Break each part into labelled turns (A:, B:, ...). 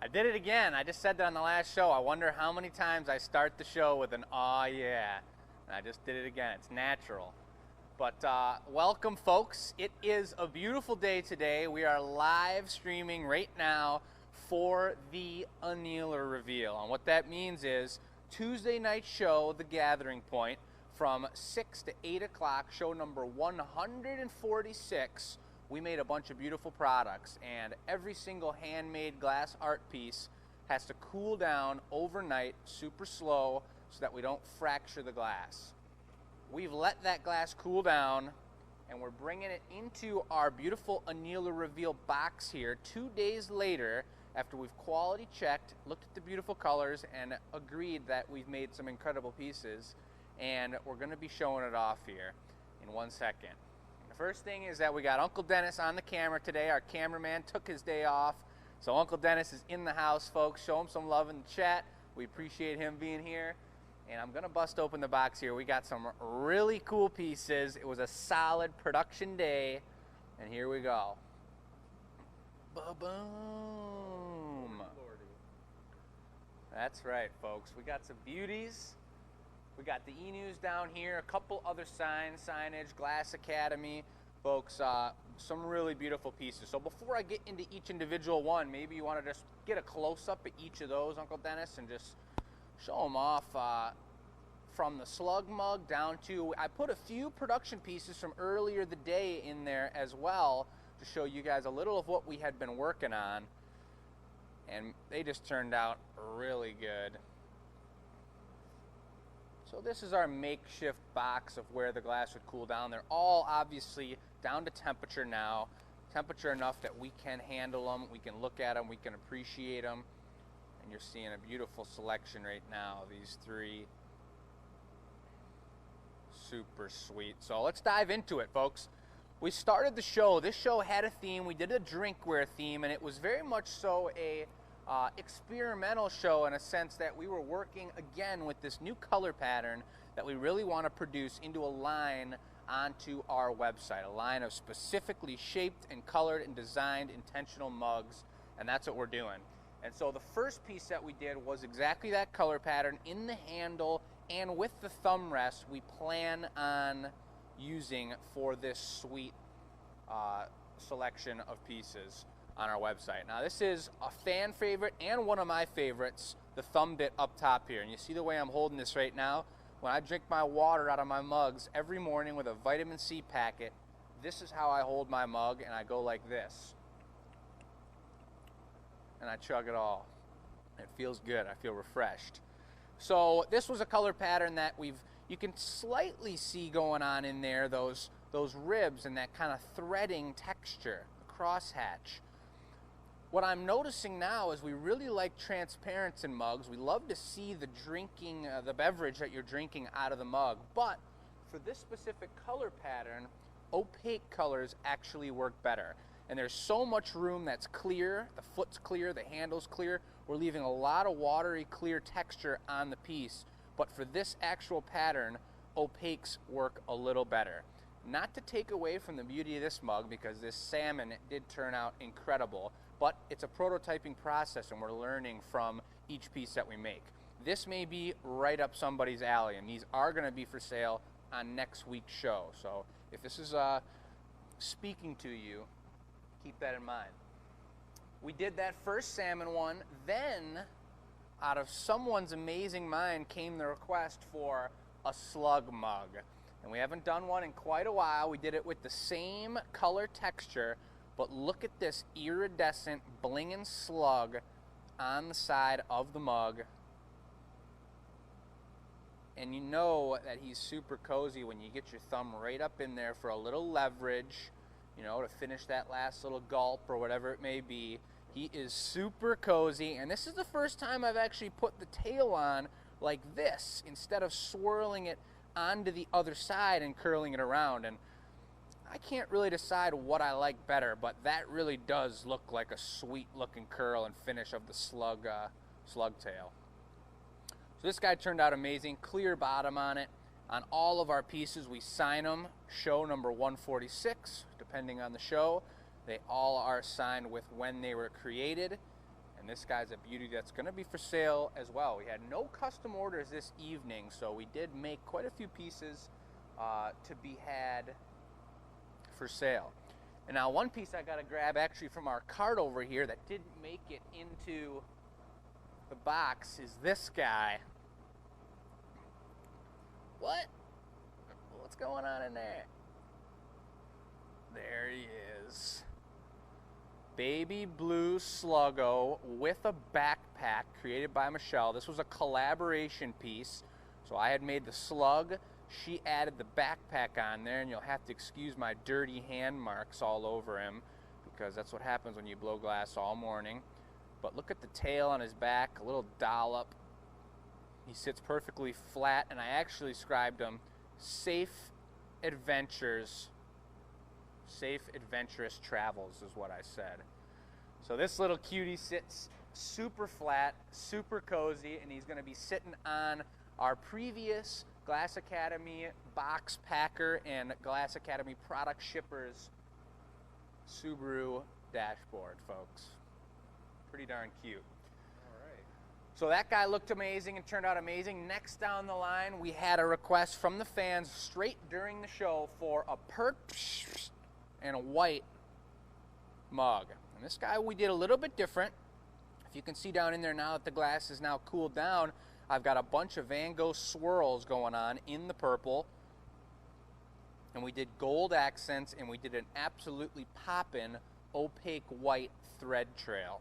A: I did it again. I just said that on the last show. I wonder how many times I start the show with an "aw yeah." And I just did it again. It's natural. But welcome, folks. It is a beautiful day today. We are live streaming right now for the Annealer Reveal. And what that means is Tuesday night show, The Gathering Point, from 6 to 8 o'clock, show number 146. We made a bunch of beautiful products, and every single handmade glass art piece has to cool down overnight super slow so that we don't fracture the glass. We've let that glass cool down, and we're bringing it into our beautiful Annealer Reveal box here 2 days later after we've quality checked, looked at the beautiful colors, and agreed that we've made some incredible pieces. And we're going to be showing it off here in 1 second. The first thing is that we got Uncle Dennis on the camera today. Our cameraman took his day off. So Uncle Dennis is in the house, folks. Show him some love in the chat. We appreciate him being here. And I'm going to bust open the box here. We got some really cool pieces. It was a solid production day. And here we go. Ba-boom. That's right, folks. We got some beauties. We got the e-news down here, a couple other signage, Glass Academy. Folks, some really beautiful pieces. So before I get into each individual one, maybe you want to just get a close-up at each of those, Uncle Dennis, and just show them off from the Slug Mug down to, I put a few production pieces from earlier the day in there as well to show you guys a little of what we had been working on. And they just turned out really good. So this is our makeshift box of where the glass would cool down. They're all obviously down to temperature now. Temperature enough that we can handle them, we can look at them, we can appreciate them. And you're seeing a beautiful selection right now, these three. Super sweet. So let's dive into it, folks. We started the show. This show had a theme. We did a drinkware theme, and it was very much so a experimental show in a sense that we were working again with this new color pattern that we really want to produce into a line onto our website, a line of specifically shaped and colored and designed intentional mugs, and that's what we're doing. And so the first piece that we did was exactly that color pattern in the handle and with the thumb rest we plan on using for this sweet selection of pieces on our website. Now this is a fan favorite and one of my favorites, the thumb bit up top here. And you see the way I'm holding this right now? When I drink my water out of my mugs every morning with a vitamin C packet, this is how I hold my mug, and I go like this. And I chug it all. It feels good. I feel refreshed. So this was a color pattern that you can slightly see going on in there, those ribs and that kind of threading texture, the crosshatch. What I'm noticing now is we really like transparency in mugs. We love to see the the beverage that you're drinking out of the mug. But for this specific color pattern, opaque colors actually work better. And there's so much room that's clear. The foot's clear, the handle's clear. We're leaving a lot of watery, clear texture on the piece. But for this actual pattern, opaques work a little better. Not to take away from the beauty of this mug, because this salmon did turn out incredible, but it's a prototyping process and we're learning from each piece that we make. This may be right up somebody's alley, and these are going to be for sale on next week's show. So if this is speaking to you, keep that in mind. We did that first salmon one, then out of someone's amazing mind came the request for a slug mug. And we haven't done one in quite a while. We did it with the same color texture, but look at this iridescent blingin' slug on the side of the mug. And you know that he's super cozy when you get your thumb right up in there for a little leverage, you know, to finish that last little gulp or whatever it may be. He is super cozy, and this is the first time I've actually put the tail on like this instead of swirling it onto the other side and curling it around. And I can't really decide what I like better, but that really does look like a sweet looking curl and finish of the slug tail. So this guy turned out amazing. Clear bottom on it. On all of our pieces we sign them, show number 146 depending on the show. They all are signed with when they were created, And this guy's a beauty that's going to be for sale as well. We had no custom orders this evening, so we did make quite a few pieces to be had for sale. And now one piece I got to grab actually from our cart over here that didn't make it into the box is this guy. What's going on in there? There he is. Baby blue Sluggo with a backpack created by Michelle. This was a collaboration piece. So I had made the slug. She added the backpack on there, and you'll have to excuse my dirty hand marks all over him because that's what happens when you blow glass all morning. But look at the tail on his back, a little dollop. He sits perfectly flat, and I actually scribed him safe adventures. Safe adventurous travels is what I said. So this little cutie sits super flat, super cozy, and he's going to be sitting on our previous Glass Academy box packer and Glass Academy product shippers Subaru dashboard, folks. Pretty darn cute. All right. So that guy looked amazing and turned out amazing. Next down the line, we had a request from the fans straight during the show for a perch and a white mug. And this guy we did a little bit different. If you can see down in there now that the glass is now cooled down, I've got a bunch of Van Gogh swirls going on in the purple. And we did gold accents, and we did an absolutely poppin' opaque white thread trail.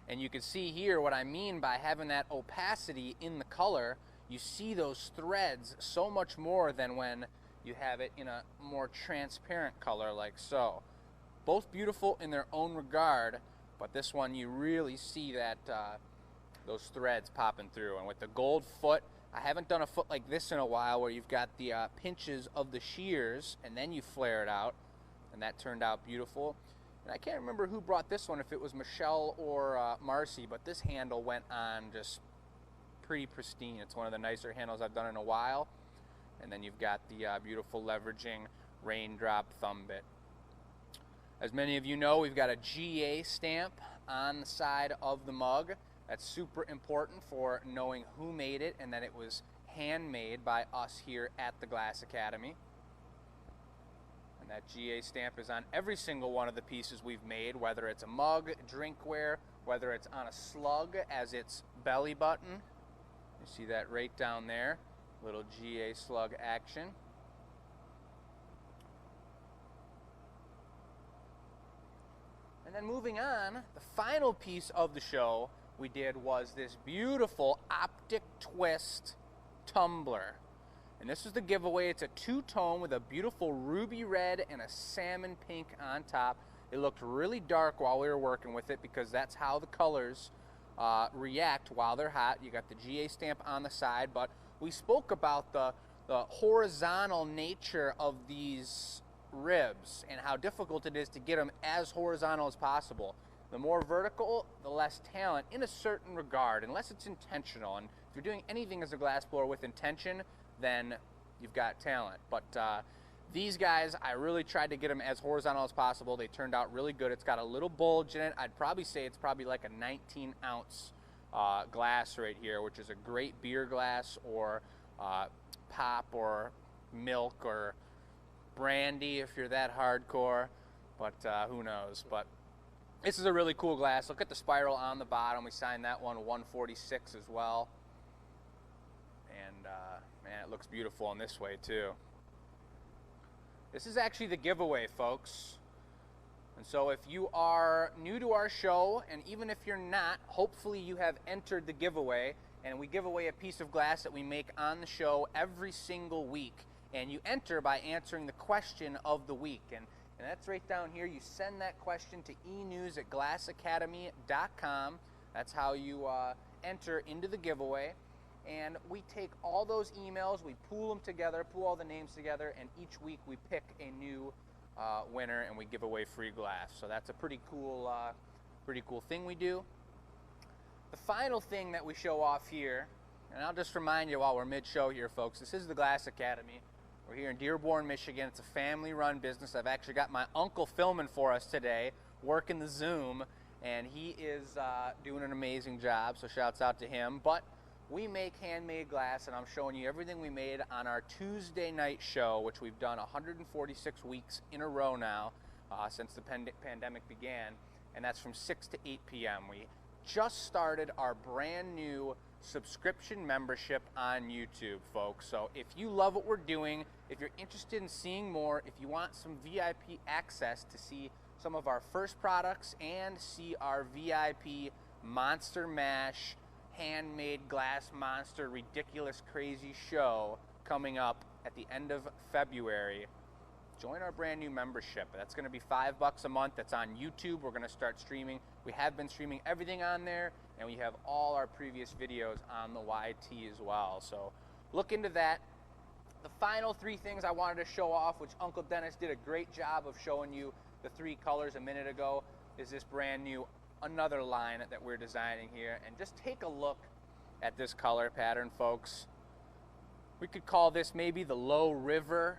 A: And you can see here what I mean by having that opacity in the color. You see those threads so much more than when you have it in a more transparent color like so. Both beautiful in their own regard, but this one you really see that those threads popping through. And with the gold foot, I haven't done a foot like this in a while where you've got the pinches of the shears and then you flare it out, and that turned out beautiful. And I can't remember who brought this one, if it was Michelle or Marcy, but this handle went on just pretty pristine. It's one of the nicer handles I've done in a while. And then you've got the beautiful leveraging raindrop thumb bit. As many of you know, we've got a GA stamp on the side of the mug. That's super important for knowing who made it and that it was handmade by us here at the Glass Academy. And that GA stamp is on every single one of the pieces we've made, whether it's a mug, drinkware, whether it's on a slug as its belly button. You see that right down there. Little GA slug action. And then moving on, the final piece of the show we did was this beautiful optic twist tumbler. And this is the giveaway. It's a two-tone with a beautiful ruby red and a salmon pink on top. It looked really dark while we were working with it because that's how the colors react while they're hot. You got the GA stamp on the side, but we spoke about the horizontal nature of these ribs and how difficult it is to get them as horizontal as possible. The more vertical, the less talent in a certain regard, unless it's intentional. And if you're doing anything as a glassblower with intention, then you've got talent. But these guys, I really tried to get them as horizontal as possible. They turned out really good. It's got a little bulge in it. I'd probably say it's probably like a 19-ounce glass right here, which is a great beer glass or pop or milk or brandy if you're that hardcore, but who knows. But this is a really cool glass. Look at the spiral on the bottom. We signed that one 146 as well, and man, it looks beautiful in this way too. This is actually the giveaway, folks. And so if you are new to our show, and even if you're not, hopefully you have entered the giveaway. And we give away a piece of glass that we make on the show every single week. And you enter by answering the question of the week. And that's right down here. You send that question to enews@glassacademy.com. That's how you enter into the giveaway. And we take all those emails, we pool them together, pool all the names together, and each week we pick a new winner and we give away free glass. So that's a pretty cool thing we do. The final thing that we show off here, and I'll just remind you while we're mid-show here, folks, this is the Glass Academy. We're here in Dearborn, Michigan. It's a family-run business. I've actually got my uncle filming for us today, working the Zoom, and he is doing an amazing job, so shouts out to him. But we make handmade glass, and I'm showing you everything we made on our Tuesday night show, which we've done 146 weeks in a row now since the pandemic began, and that's from 6 to 8 p.m. We just started our brand new subscription membership on YouTube, folks. So if you love what we're doing, if you're interested in seeing more, if you want some VIP access to see some of our first products and see our VIP Monster Mash handmade glass monster ridiculous crazy show coming up at the end of February, join our brand new membership. That's going to be $5 a month. That's on YouTube. We're going to start streaming. We have been streaming everything on there, and we have all our previous videos on the YT as well. So look into that. The final three things I wanted to show off, which Uncle Dennis did a great job of showing you the three colors a minute ago, is this brand new another line that we're designing here. And just take a look at this color pattern, folks. We could call this maybe the Low River,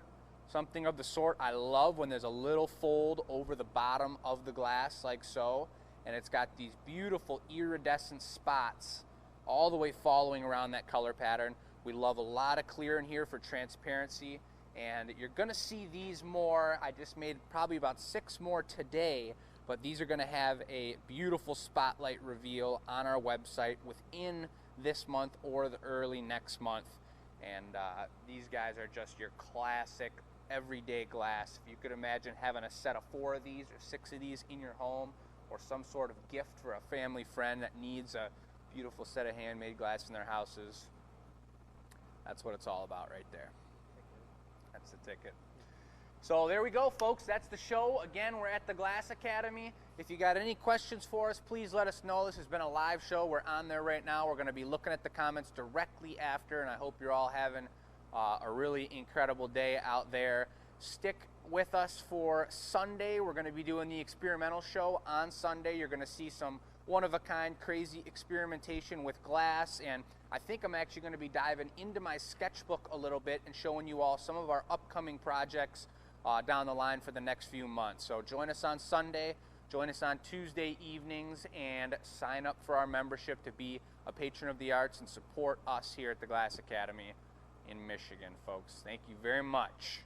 A: something of the sort. I love when there's a little fold over the bottom of the glass like so, and it's got these beautiful iridescent spots all the way following around that color pattern. We love a lot of clear in here for transparency, and you're gonna see these more. I just made probably about 6 more today, but these are going to have a beautiful spotlight reveal on our website within this month or the early next month. And these guys are just your classic everyday glass. If you could imagine having a set of 4 of these or 6 of these in your home, or some sort of gift for a family friend that needs a beautiful set of handmade glass in their houses, that's what it's all about right there. That's the ticket. So there we go, folks. That's the show. Again, we're at the Glass Academy. If you got any questions for us, please let us know. This has been a live show. We're on there right now. We're going to be looking at the comments directly after, and I hope you're all having a really incredible day out there. Stick with us for Sunday. We're going to be doing the experimental show on Sunday. You're going to see some one-of-a-kind crazy experimentation with glass, and I think I'm actually going to be diving into my sketchbook a little bit and showing you all some of our upcoming projects down the line for the next few months. So join us on Sunday, join us on Tuesday evenings, and sign up for our membership to be a patron of the arts and support us here at the Glass Academy in Michigan, folks. Thank you very much.